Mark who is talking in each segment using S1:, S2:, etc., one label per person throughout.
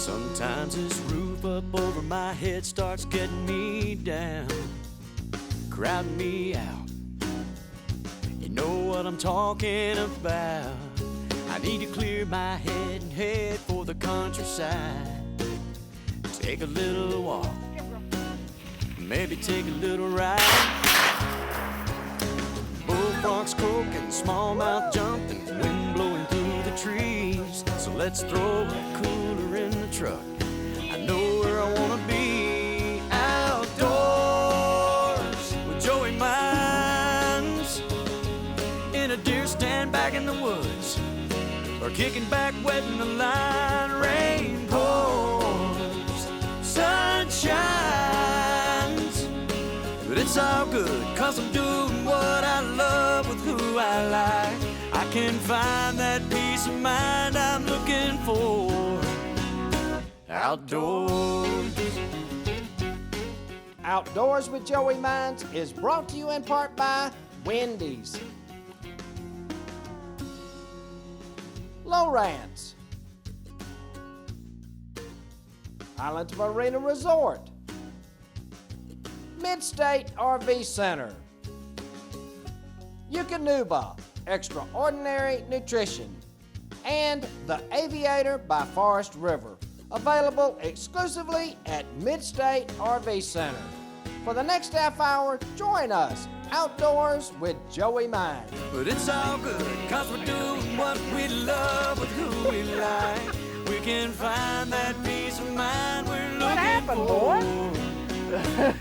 S1: Sometimes this roof up over my head starts getting me down, crowding me out. You know what I'm talking about. I need to clear my head and head for the countryside. Take a little walk, maybe take a little ride. Bullfrogs croaking, smallmouth jumping, wind blowing through the trees. So let's throw a cooler in the truck. I know where I wanna be. Outdoors with Joey Mines, in a deer stand back in the woods, or kicking back, wetting the line. Rain pours, sun shines, but it's all good, 'cause I'm doing what I love with who I like. I can find that peace of mind I'm looking for outdoors.
S2: Outdoors with Joey Mines is brought to you in part by Wendy's, Lowrance, Islands Marina Resort, Midstate RV Center, Eukanuba Extraordinary Nutrition, and The Aviator by Forest River, available exclusively at Midstate RV Center. For the next half hour, join us outdoors with Joey Mines.
S1: But it's all good, 'cause we're doing what we love with who we like. We can find that peace of mind we're looking
S2: What happened,
S1: for.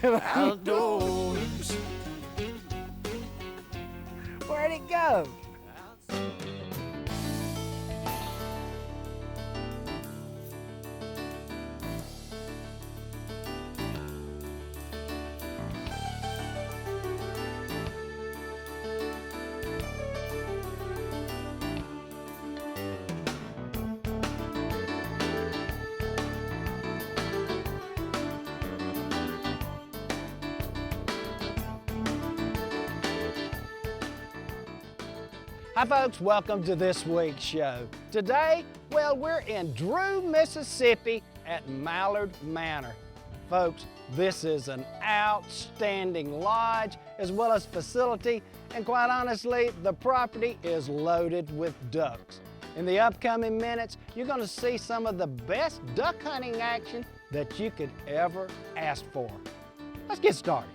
S2: boy?
S1: Outdoors.
S2: Where'd it go? Hi folks, welcome to this week's show. Today, well, we're in Drew, Mississippi at Mallard Manor. Folks, this is an outstanding lodge as well as facility, and quite honestly, the property is loaded with ducks. In the upcoming minutes, you're gonna see some of the best duck hunting action that you could ever ask for. Let's get started.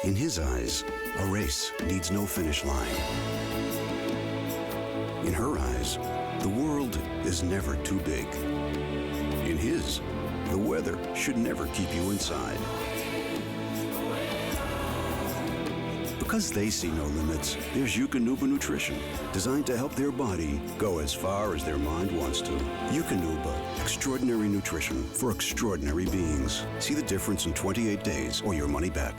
S3: In his eyes, a race needs no finish line. In her eyes, the world is never too big. In his, the weather should never keep you inside. Because they see no limits, there's Eukanuba Nutrition, designed to help their body go as far as their mind wants to. Eukanuba, extraordinary nutrition for extraordinary beings. See the difference in 28 days or your money back.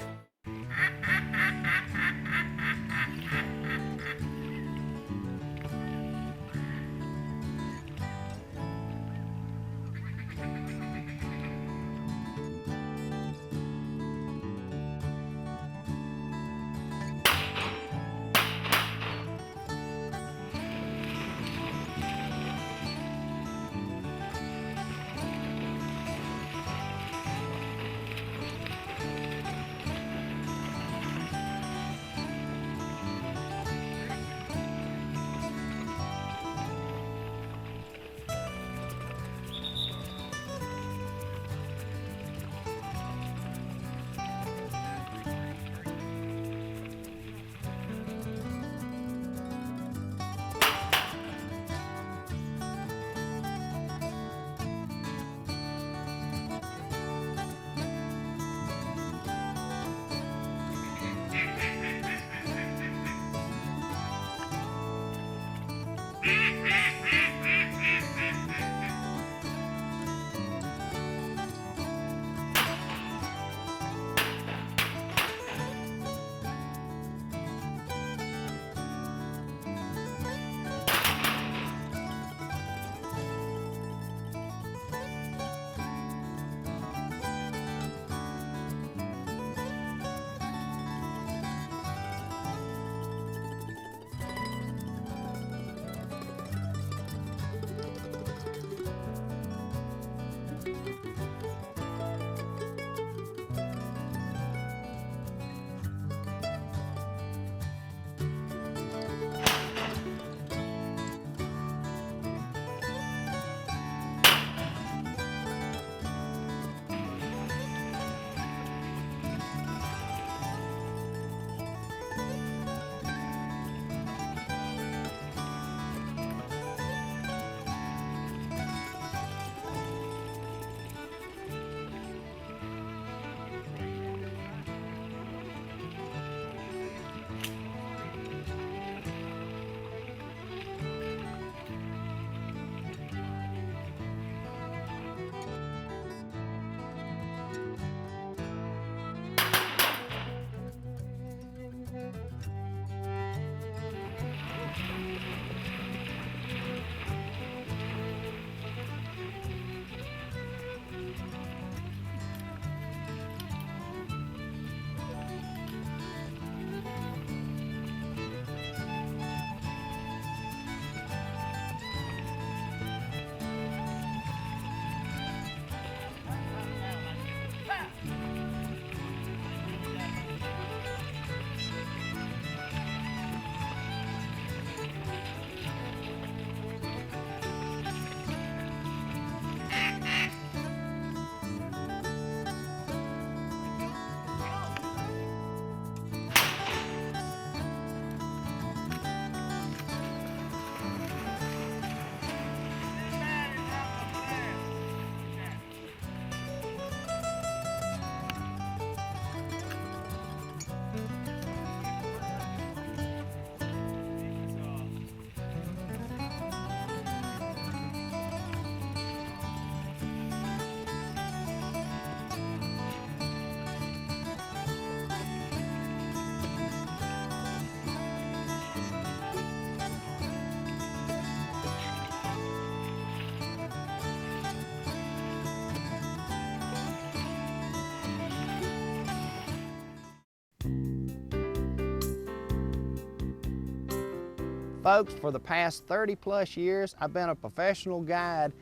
S2: Folks, for the past 30 plus years, I've been a professional guide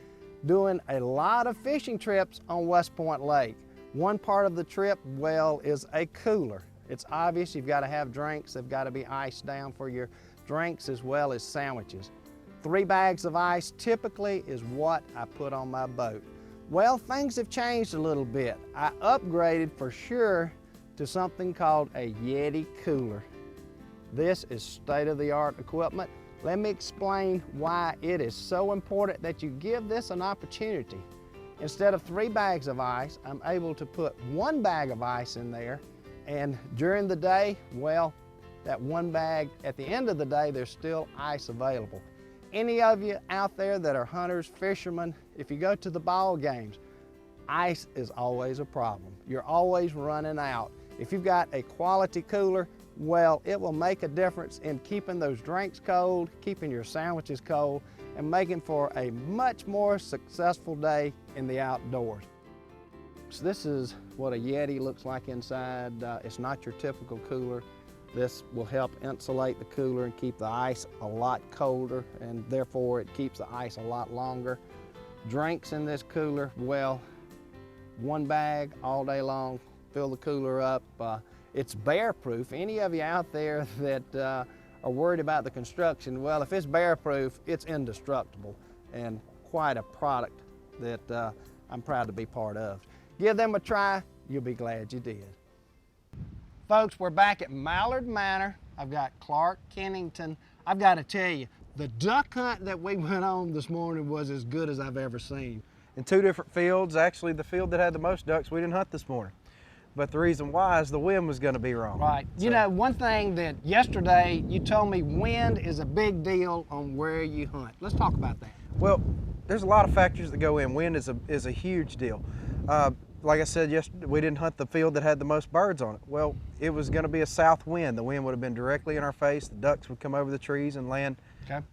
S2: doing a lot of fishing trips on West Point Lake. One part of the trip, well, is a cooler. It's obvious you've got to have drinks. They've got to be iced down for your drinks as well as sandwiches. 3 bags of ice typically is what I put on my boat. Well, things have changed a little bit. I upgraded for sure to something called a Yeti cooler. This is state-of-the-art equipment. Let me explain why it is so important that you give this an opportunity. Instead of 3 bags of ice, I'm able to put 1 bag of ice in there, and during the day, well, that 1 bag, at the end of the day, there's still ice available. Any of you out there that are hunters, fishermen, if you go to the ball games, ice is always a problem. You're always running out. If you've got a quality cooler, well, it will make a difference in keeping those drinks cold, keeping your sandwiches cold, and making for a much more successful day in the outdoors. So this is what a Yeti looks like inside. It's not your typical cooler. This will help insulate the cooler and keep the ice a lot colder, and therefore it keeps the ice a lot longer. Drinks in this cooler, well, 1 bag all day long, fill the cooler up. It's bear proof. Any of you out there that are worried about the construction, well, if it's bear proof, it's indestructible, and quite a product that I'm proud to be part of. Give them a try, you'll be glad you did. Folks, we're back at Mallard Manor. I've got Clark Kennington. I've got to tell you, the duck hunt that we went on this morning was as good as I've ever seen.
S4: In 2 different fields. Actually, the field that had the most ducks we didn't hunt this morning. But the reason why is the wind was going to be wrong.
S2: Right.
S4: So,
S2: you know, one thing that yesterday you told me, wind is a big deal on where you hunt. Let's talk about that.
S4: well, there's a lot of factors that go in. Wind is a huge deal. Like I said yesterday, we didn't hunt the field that had the most birds on it. Well, it was going to be a south wind. The wind would have been directly in our face. The ducks would come over the trees and land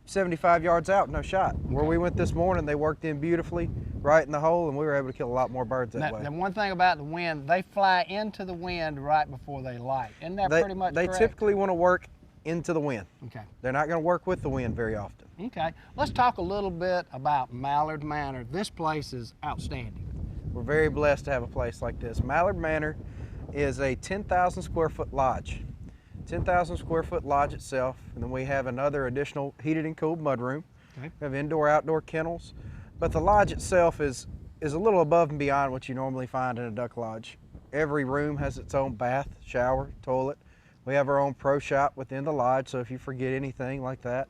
S4: 75 yards out, no shot. Where we went this morning, they worked in beautifully, right in the hole, and we were able to kill a lot more birds that way.
S2: Now, one thing about the wind, they fly into the wind right before they light. Isn't that pretty much correct?
S4: They typically want to work into the wind.
S2: Okay.
S4: They're not going to work with the wind very often.
S2: Okay. Let's talk a little bit about Mallard Manor. This place is outstanding.
S4: We're very blessed to have a place like this. Mallard Manor is a 10,000 square foot lodge. 10,000 square foot lodge itself, and then we have another additional heated and cooled mudroom.
S2: Okay.
S4: We have indoor-outdoor kennels, but the lodge itself is a little above and beyond what you normally find in a duck lodge. Every room has its own bath, shower, toilet. We have our own pro shop within the lodge, so if you forget anything like that,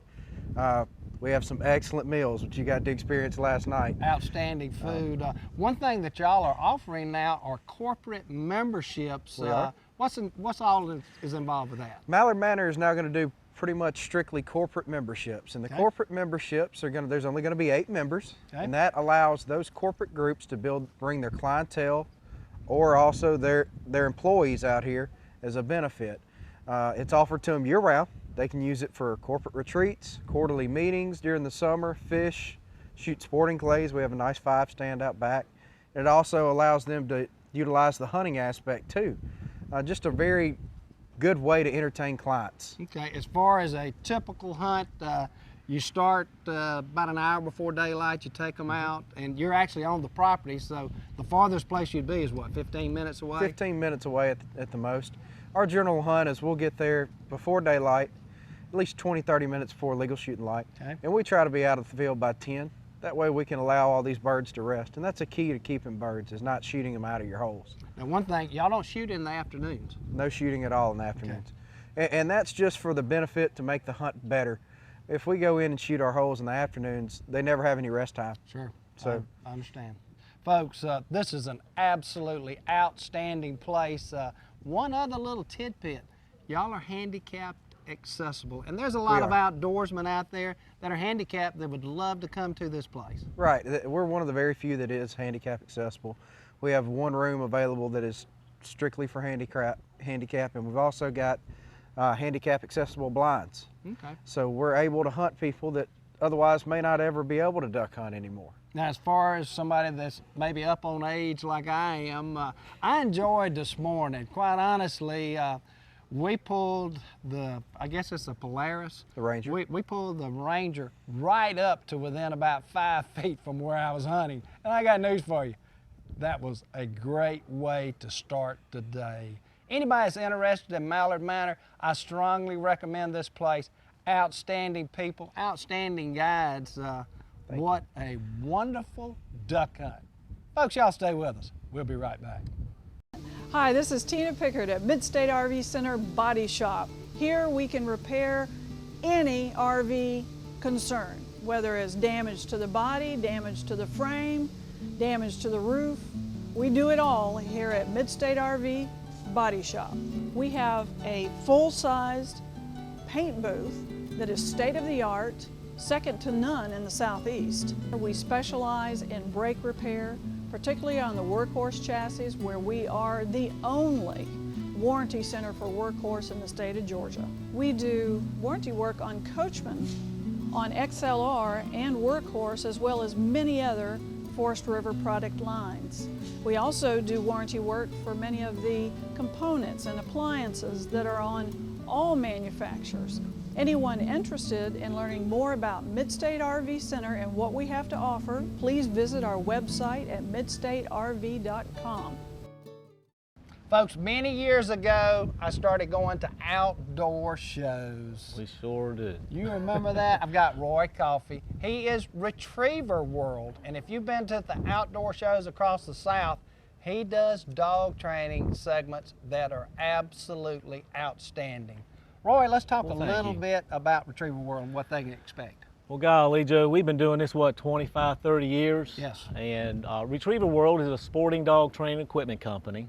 S4: we have some excellent meals, which you got to experience last night.
S2: Outstanding food. One thing that y'all are offering now are corporate memberships.
S4: We are.
S2: What's all is involved with that?
S4: Mallard Manor is now going to do pretty much strictly corporate memberships, and the corporate memberships are there's only going to be 8 members, and that allows those corporate groups to bring their clientele or also their employees out here as a benefit. It's offered to them year-round. They can use it for corporate retreats, quarterly meetings during the summer, fish, shoot sporting clays. We have a nice 5 stand out back. It also allows them to utilize the hunting aspect too. Just a very good way to entertain clients.
S2: Okay, as far as a typical hunt, you start about an hour before daylight, you take them out, and you're actually on the property, so the farthest place you'd be is what, 15 minutes away?
S4: 15 minutes away at the most. Our general hunt is we'll get there before daylight, at least 20-30 minutes before legal shooting light, and we try to be out of the field by 10. That way we can allow all these birds to rest, and that's a key to keeping birds, is not shooting them out of your holes.
S2: Now one thing, y'all don't shoot in the afternoons?
S4: No shooting at all in the afternoons. And that's just for the benefit to make the hunt better. If we go in and shoot our holes in the afternoons, they never have any rest time.
S2: Sure,
S4: so
S2: I understand. Folks, this is an absolutely outstanding place. One other little tidbit, y'all are handicapped accessible, and there's a lot of outdoorsmen out there that are handicapped that would love to come to this place.
S4: Right, we're one of the very few that is handicap accessible. We have 1 room available that is strictly for handicap, and we've also got handicap accessible blinds.
S2: Okay.
S4: So we're able to hunt people that otherwise may not ever be able to duck hunt anymore.
S2: Now, as far as somebody that's maybe up on age like I am, I enjoyed this morning. Quite honestly, we pulled the, I guess it's a Polaris.
S4: The Ranger.
S2: We pulled the Ranger right up to within about 5 feet from where I was hunting. And I got news for you. That was a great way to start the day. Anybody that's interested in Mallard Manor, I strongly recommend this place. Outstanding people, outstanding guides. What a wonderful duck hunt. Folks, y'all stay with us. We'll be right back.
S5: Hi, this is Tina Pickard at Midstate RV Center Body Shop. Here we can repair any RV concern, whether it's damage to the body, damage to the frame, damage to the roof. We do it all here at Midstate RV Body Shop. We have a full-sized paint booth that is state-of-the-art, second to none in the Southeast. We specialize in brake repair, particularly on the Workhorse chassis, where we are the only warranty center for Workhorse in the state of Georgia. We do warranty work on Coachman, on XLR and Workhorse, as well as many other Forest River product lines. We also do warranty work for many of the components and appliances that are on all manufacturers. Anyone interested in learning more about Midstate RV Center and what we have to offer, please visit our website at midstaterv.com.
S2: Folks, many years ago, I started going to outdoor shows.
S6: We sure did.
S2: You remember that? I've got Roy Coffey. He is Retriever World, and if you've been to the outdoor shows across the South, he does dog training segments that are absolutely outstanding. Roy, let's talk a little bit about Retriever World and what they can expect.
S6: Well, golly, Joe, we've been doing this, what, 25, 30 years?
S2: Yes.
S6: And Retriever World is a sporting dog training equipment company.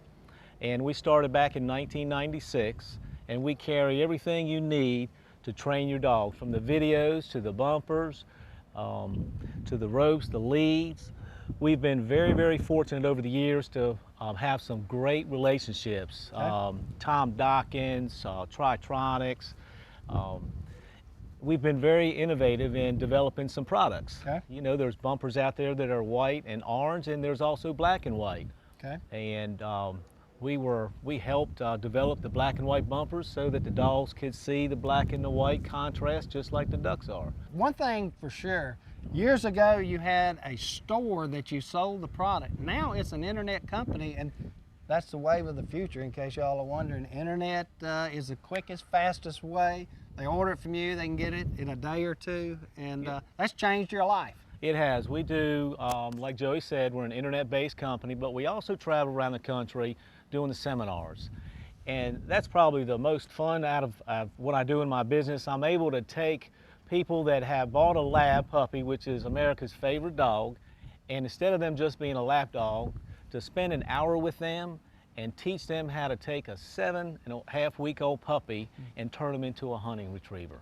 S6: And we started back in 1996, and we carry everything you need to train your dog, from the videos to the bumpers, to the ropes, the leads. We've been very, very fortunate over the years to have some great relationships.
S2: Okay.
S6: Tom Dawkins, Tritronics. We've been very innovative in developing some products.
S2: Okay.
S6: You know, there's bumpers out there that are white and orange, and there's also black and white.
S2: Okay.
S6: And we helped develop the black and white bumpers so that the dogs could see the black and the white contrast just like the ducks are.
S2: One thing for sure, years ago you had a store that you sold the product. Now it's an internet company, and that's the wave of the future, in case y'all are wondering. Internet is the quickest, fastest way. They order it from you, they can get it in a day or two, and that's changed your life.
S6: It has. We do, like Joey said, we're an internet-based company, but we also travel around the country doing the seminars. And that's probably the most fun out of what I do in my business. I'm able to take people that have bought a lab puppy, which is America's favorite dog, and instead of them just being a lap dog, to spend an hour with them and teach them how to take a 7.5-week-old puppy and turn them into a hunting retriever.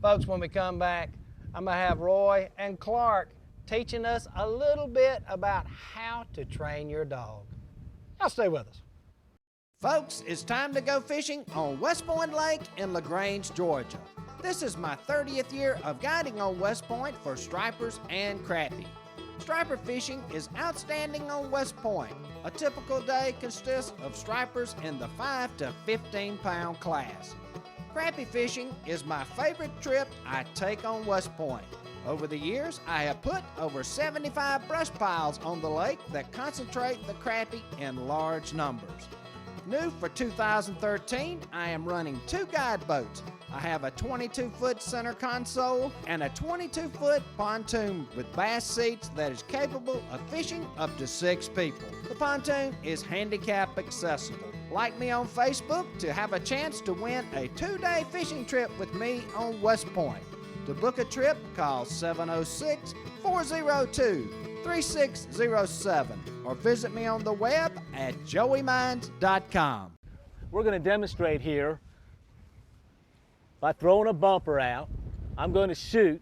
S2: Folks, when we come back, I'm gonna have Roy and Clark teaching us a little bit about how to train your dog. Y'all stay with us. Folks, it's time to go fishing on West Point Lake in LaGrange, Georgia. This is my 30th year of guiding on West Point for stripers and crappie. Striper fishing is outstanding on West Point. A typical day consists of stripers in the 5 to 15 pound class. Crappie fishing is my favorite trip I take on West Point. Over the years, I have put over 75 brush piles on the lake that concentrate the crappie in large numbers. New for 2013, I am running 2 guide boats. I have a 22-foot center console and a 22-foot pontoon with bass seats that is capable of fishing up to 6 people. The pontoon is handicap accessible. Like me on Facebook to have a chance to win a 2-day fishing trip with me on West Point. To book a trip, call 706-402-3607 or visit me on the web at joeymines.com.
S6: We're going to demonstrate here by throwing a bumper out. I'm going to shoot,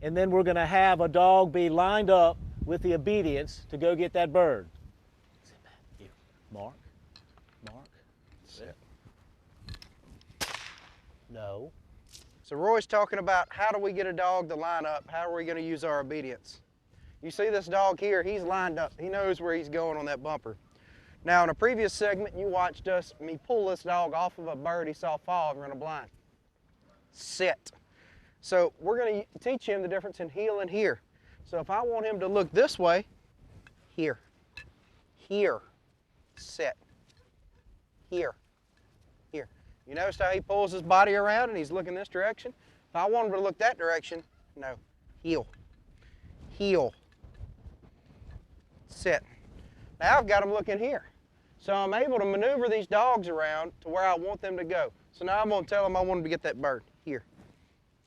S6: and then we're going to have a dog be lined up with the obedience to go get that bird. Sit back. You. Mark. Sit. No.
S4: So Roy's talking about how do we get a dog to line up? How are we going to use our obedience? You see this dog here, he's lined up. He knows where he's going on that bumper. Now in a previous segment, you watched me pull this dog off of a bird he saw fall and run a blind. Sit. So we're going to teach him the difference in heel and here. So if I want him to look this way, here, sit, here. You notice how he pulls his body around and he's looking this direction? If I want him to look that direction, no, heel, sit. Now I've got him looking here. So I'm able to maneuver these dogs around to where I want them to go. So now I'm gonna tell them I want them to get that bird. Here,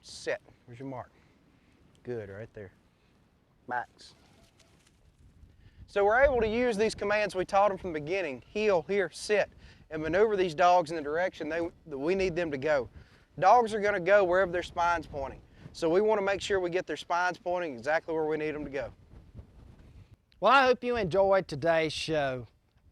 S4: set, where's your mark? Good, right there, max. So we're able to use these commands we taught them from the beginning, heel, here, sit, and maneuver these dogs in the direction that we need them to go. Dogs are gonna go wherever their spine's pointing. So we wanna make sure we get their spines pointing exactly where we need them to go.
S2: Well, I hope you enjoyed today's show.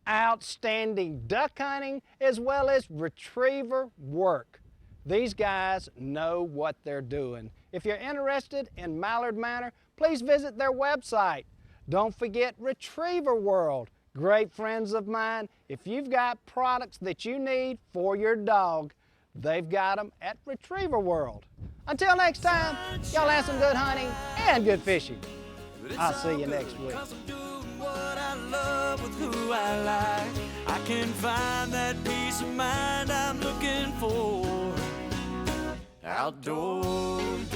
S2: Outstanding duck hunting as well as retriever work. These guys know what they're doing. If you're interested in Mallard Manor, please visit their website. Don't forget Retriever World. Great friends of mine. If you've got products that you need for your dog, they've got them at Retriever World. Until next time, y'all have some good hunting and good fishing. I'll see you next week.
S1: Who I like, I can find that peace of mind I'm looking for outdoors.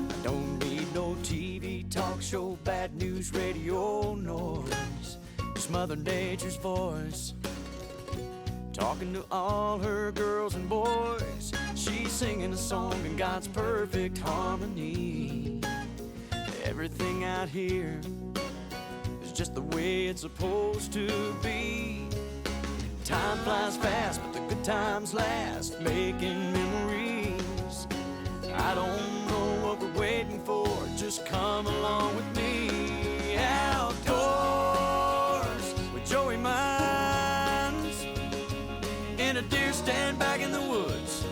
S1: I don't need no TV talk show, bad news radio noise. Just Mother Nature's voice, talking to all her girls and boys. She's singing a song in God's perfect harmony. Everything out here is just the way it's supposed to be. Time flies fast, but the good times last, making memories. I don't know what we're waiting for, just come along with me. Outdoors with Joey Mines, in a deer stand back in the woods,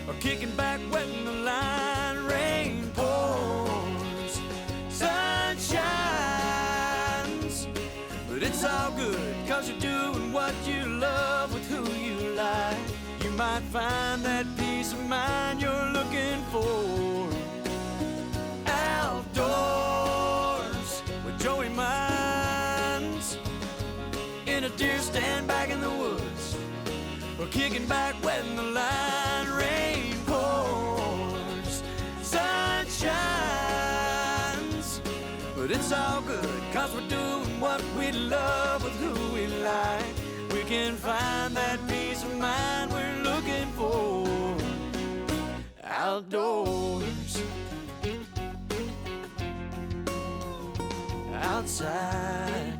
S1: or kicking back, wetting the line. Rain pours, sun shines, but it's all good, 'cause you're doing what you love with who you like. You might find that peace of mind you're looking for. Outdoors with Joey Mines, in a deer stand back in the woods, or kicking back, wetting the line. Rain pours, sun shines, but it's all good, 'cause we're doing what we love with who we like. We can find that peace of mind we're looking for outdoors. Outside.